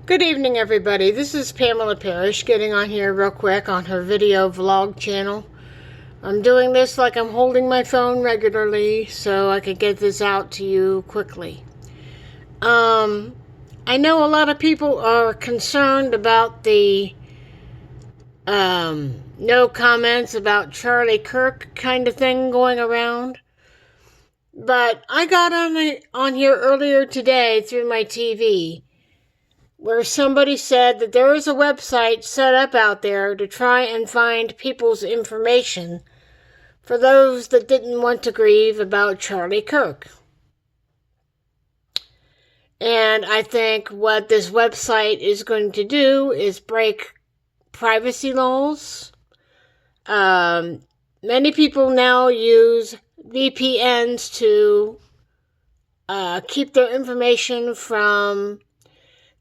Good evening, everybody. This is Pamela Parrish getting on here real quick on her video vlog channel. I'm doing this like I'm holding my phone regularly so I can get this out to you quickly. I know a lot of people are concerned about the no comments about Charlie Kirk kind of thing going around. But I got on here earlier today through my TV where somebody said that there is a website set up out there to try and find people's information for those that didn't want to grieve about Charlie Kirk. And I think what this website is going to do is break privacy laws. Many people now use VPNs to keep their information from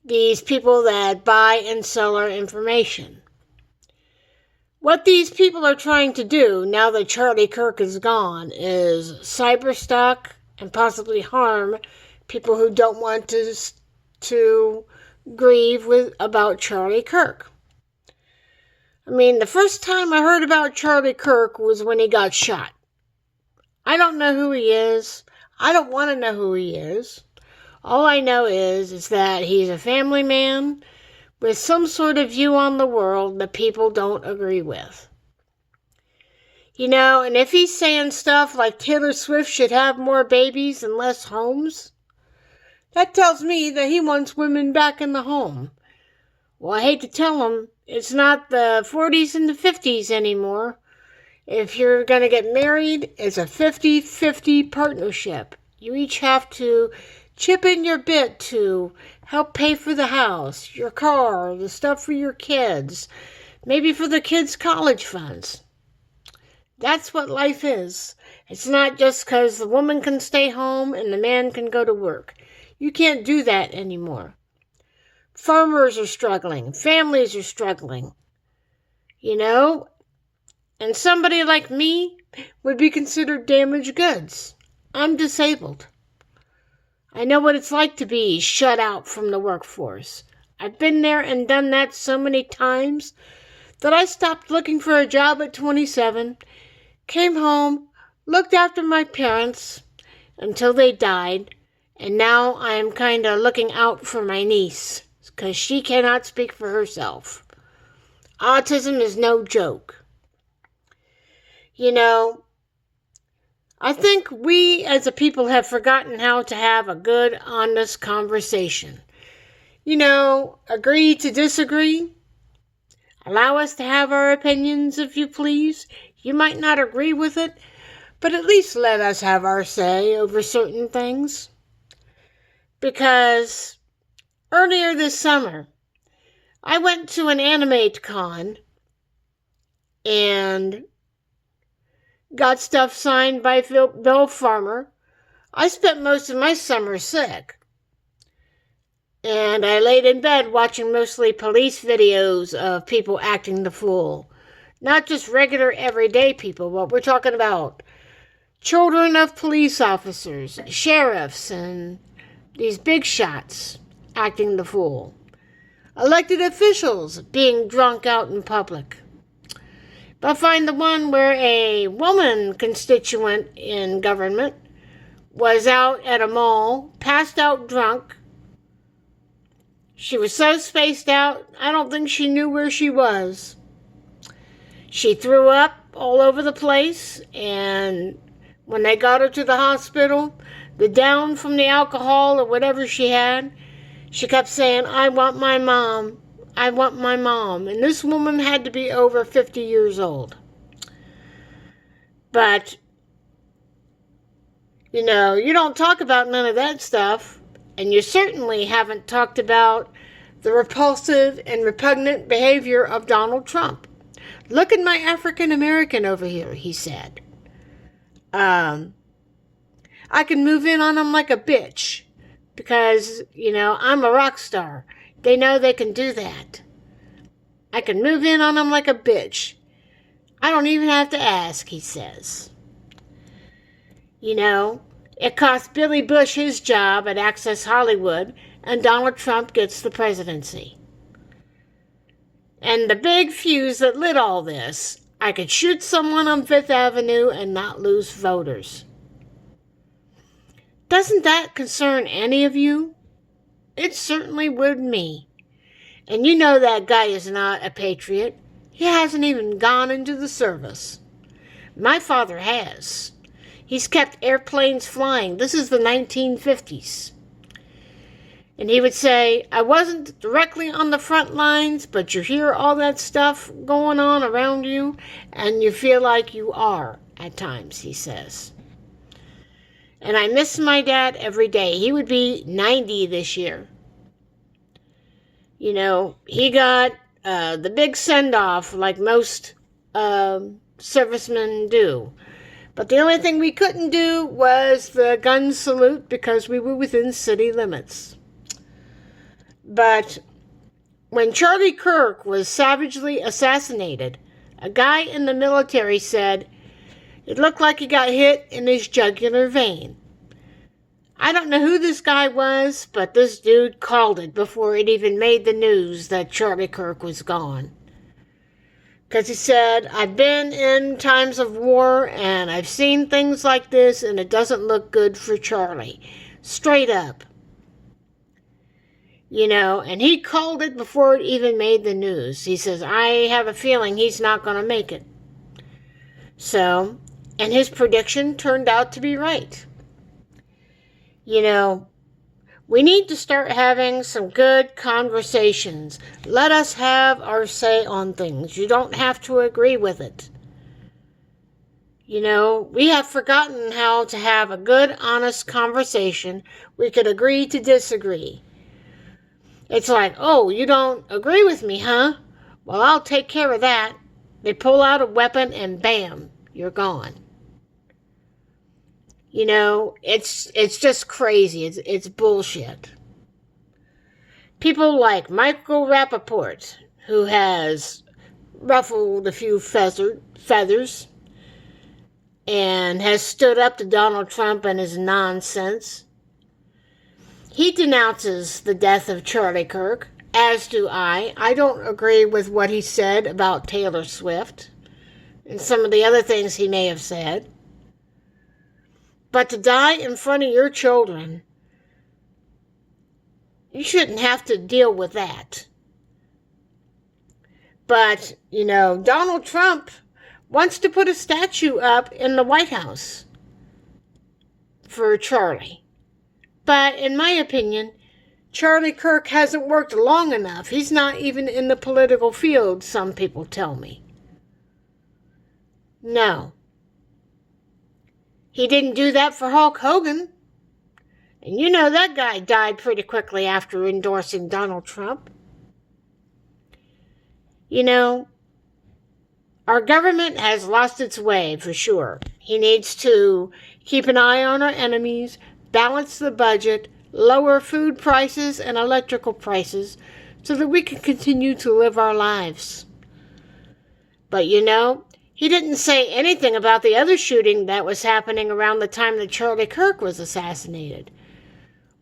these people that buy and sell our information. What these people are trying to do, now that Charlie Kirk is gone, is cyberstalk and possibly harm people who don't want to grieve about Charlie Kirk. I mean, the first time I heard about Charlie Kirk was when he got shot. I don't know who he is. I don't want to know who he is. All I know is that he's a family man with some sort of view on the world that people don't agree with. You know, and if he's saying stuff like Taylor Swift should have more babies and less homes, that tells me that he wants women back in the home. Well, I hate to tell him, it's not the 40s and the 50s anymore. If you're going to get married, it's a 50-50 partnership. You each have to chip in your bit to help pay for the house, your car, the stuff for your kids, maybe for the kids' college funds. That's what life is. It's not just because the woman can stay home and the man can go to work. You can't do that anymore. Farmers are struggling. Families are struggling. You know? And somebody like me would be considered damaged goods. I'm disabled. I know what it's like to be shut out from the workforce. I've been there and done that so many times that I stopped looking for a job at 27, came home, looked after my parents until they died, and now I'm kind of looking out for my niece because she cannot speak for herself. Autism is no joke. You know, I think we as a people have forgotten how to have a good, honest conversation. You know, agree to disagree. Allow us to have our opinions, if you please. You might not agree with it, but at least let us have our say over certain things. Because earlier this summer, I went to an Animate Con and got stuff signed by Bill Farmer. I spent most of my summer sick. And I laid in bed watching mostly police videos of people acting the fool. Not just regular everyday people, but we're talking about children of police officers, sheriffs, and these big shots acting the fool. Elected officials being drunk out in public. But I find the one where a woman constituent in government was out at a mall, passed out drunk. She was so spaced out, I don't think she knew where she was. She threw up all over the place, and when they got her to the hospital, the down from the alcohol or whatever she had, she kept saying, "I want my mom. I want my mom." And this woman had to be over 50 years old. But, you know, you don't talk about none of that stuff. And you certainly haven't talked about the repulsive and repugnant behavior of Donald Trump. "Look at my African American over here," he said. I can move in on him like a bitch because, you know, I'm a rock star. They know they can do that. I can move in on them like a bitch. I don't even have to ask, he says. You know, it cost Billy Bush his job at Access Hollywood and Donald Trump gets the presidency. And the big fuse that lit all this, I could shoot someone on Fifth Avenue and not lose voters. Doesn't that concern any of you? It certainly would me. And you know that guy is not a patriot. He hasn't even gone into the service. My father has. He's kept airplanes flying. This is the 1950s. And he would say, I wasn't directly on the front lines, but you hear all that stuff going on around you, and you feel like you are at times, he says. And I miss my dad every day. He would be 90 this year. You know, he got the big send-off like most servicemen do. But the only thing we couldn't do was the gun salute because we were within city limits. But when Charlie Kirk was savagely assassinated, a guy in the military said it looked like he got hit in his jugular vein. I don't know who this guy was, but this dude called it before it even made the news that Charlie Kirk was gone. Because he said, I've been in times of war and I've seen things like this and it doesn't look good for Charlie. Straight up. You know, and he called it before it even made the news. He says, I have a feeling he's not going to make it. So, and his prediction turned out to be right. You know, we need to start having some good conversations. Let us have our say on things. You don't have to agree with it. You know, we have forgotten how to have a good, honest conversation. We could agree to disagree. It's like, oh, you don't agree with me, huh? Well, I'll take care of that. They pull out a weapon and bam, you're gone. You know, it's just crazy. It's bullshit. People like Michael Rappaport, who has ruffled a few feathers and has stood up to Donald Trump and his nonsense. He denounces the death of Charlie Kirk, as do I. I don't agree with what he said about Taylor Swift and some of the other things he may have said. But to die in front of your children, you shouldn't have to deal with that. But, you know, Donald Trump wants to put a statue up in the White House for Charlie. But in my opinion, Charlie Kirk hasn't worked long enough. He's not even in the political field, some people tell me. No. He didn't do that for Hulk Hogan. And you know that guy died pretty quickly after endorsing Donald Trump. You know, our government has lost its way for sure. He needs to keep an eye on our enemies, balance the budget, lower food prices and electrical prices so that we can continue to live our lives. But you know, he didn't say anything about the other shooting that was happening around the time that Charlie Kirk was assassinated.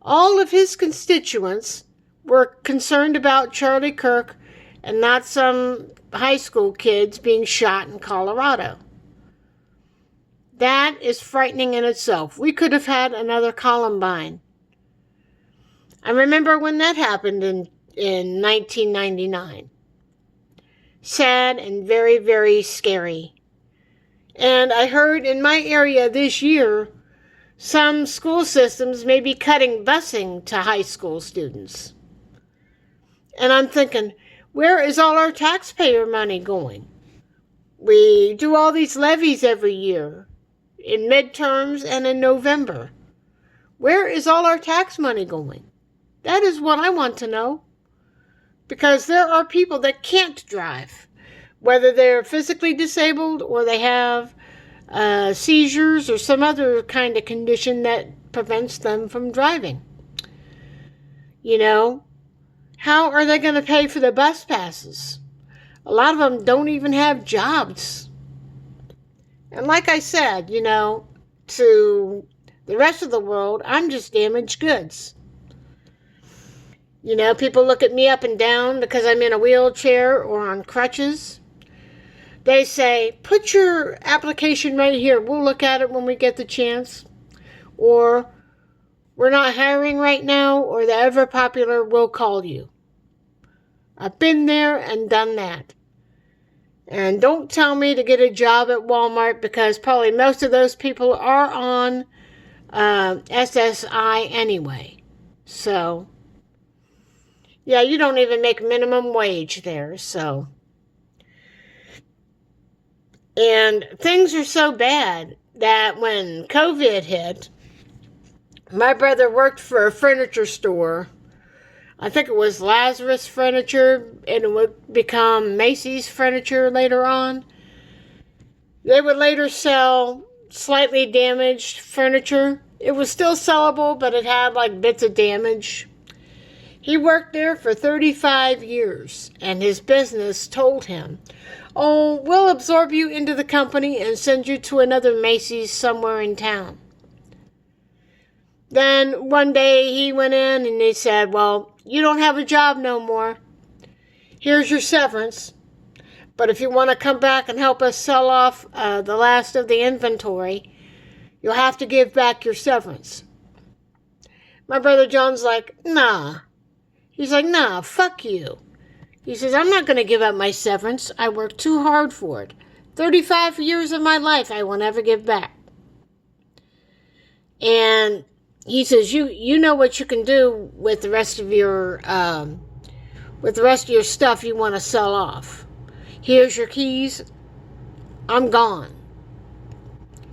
All of his constituents were concerned about Charlie Kirk and not some high school kids being shot in Colorado. That is frightening in itself. We could have had another Columbine. I remember when that happened in 1999. Sad and very, very scary. And I heard in my area this year, some school systems may be cutting busing to high school students. And I'm thinking, where is all our taxpayer money going? We do all these levies every year, in midterms and in November. Where is all our tax money going? That is what I want to know. Because there are people that can't drive, whether they're physically disabled or they have seizures or some other kind of condition that prevents them from driving. You know, how are they going to pay for the bus passes? A lot of them don't even have jobs. And like I said, you know, to the rest of the world, I'm just damaged goods. You know, people look at me up and down because I'm in a wheelchair or on crutches. They say, put your application right here. We'll look at it when we get the chance. Or, we're not hiring right now, or the ever popular will call you. I've been there and done that. And don't tell me to get a job at Walmart, because probably most of those people are on SSI anyway. So, yeah, you don't even make minimum wage there, so. And things are so bad that when COVID hit, my brother worked for a furniture store. I think it was Lazarus Furniture, and it would become Macy's Furniture later on. They would later sell slightly damaged furniture. It was still sellable, but it had like bits of damage. He worked there for 35 years, and his business told him, oh, we'll absorb you into the company and send you to another Macy's somewhere in town. Then one day he went in and he said, well, you don't have a job no more. Here's your severance. But if you want to come back and help us sell off the last of the inventory, you'll have to give back your severance. My brother John's like, nah. He's like, nah, fuck you. He says, I'm not going to give up my severance. I worked too hard for it. 35 years of my life I will never give back. And he says, you know what you can do with the rest of your stuff you want to sell off. Here's your keys. I'm gone.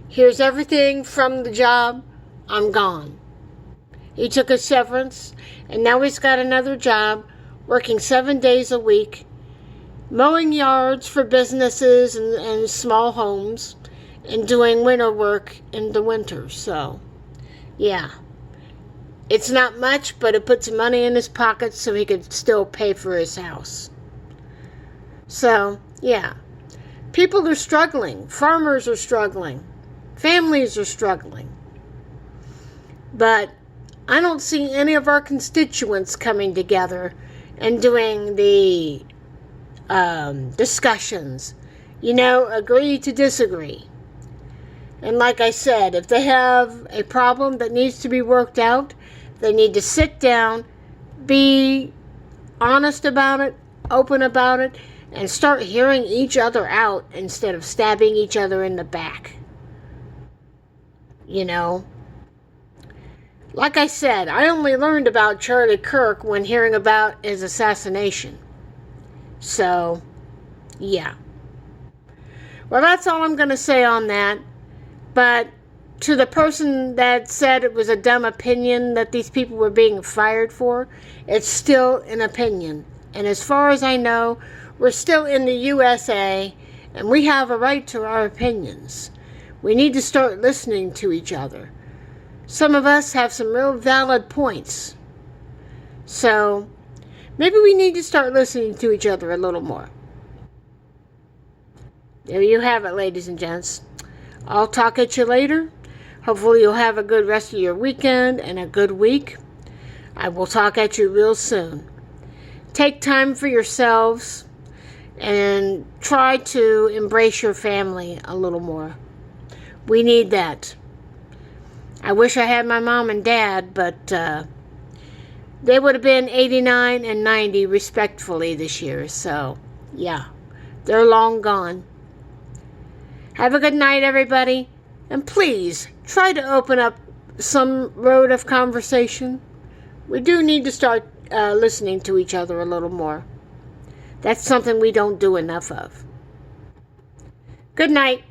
Here's everything from the job. I'm gone. He took his severance, and now he's got another job, working 7 days a week, mowing yards for businesses and small homes, and doing winter work in the winter. So, yeah. It's not much, but it puts money in his pocket so he could still pay for his house. So, yeah. People are struggling. Farmers are struggling. Families are struggling. But I don't see any of our constituents coming together and doing the discussions. You know, agree to disagree. And like I said, if they have a problem that needs to be worked out, they need to sit down, be honest about it, open about it, and start hearing each other out instead of stabbing each other in the back. You know? Like I said, I only learned about Charlie Kirk when hearing about his assassination. So, yeah. Well, that's all I'm going to say on that. But to the person that said it was a dumb opinion that these people were being fired for, it's still an opinion. And as far as I know, we're still in the USA, and we have a right to our opinions. We need to start listening to each other. Some of us have some real valid points. So, maybe we need to start listening to each other a little more. There you have it, ladies and gents. I'll talk at you later. Hopefully you'll have a good rest of your weekend and a good week. I will talk at you real soon. Take time for yourselves and try to embrace your family a little more. We need that. I wish I had my mom and dad, but they would have been 89 and 90 respectfully this year. So, yeah, they're long gone. Have a good night, everybody. And please, try to open up some road of conversation. We do need to start listening to each other a little more. That's something we don't do enough of. Good night.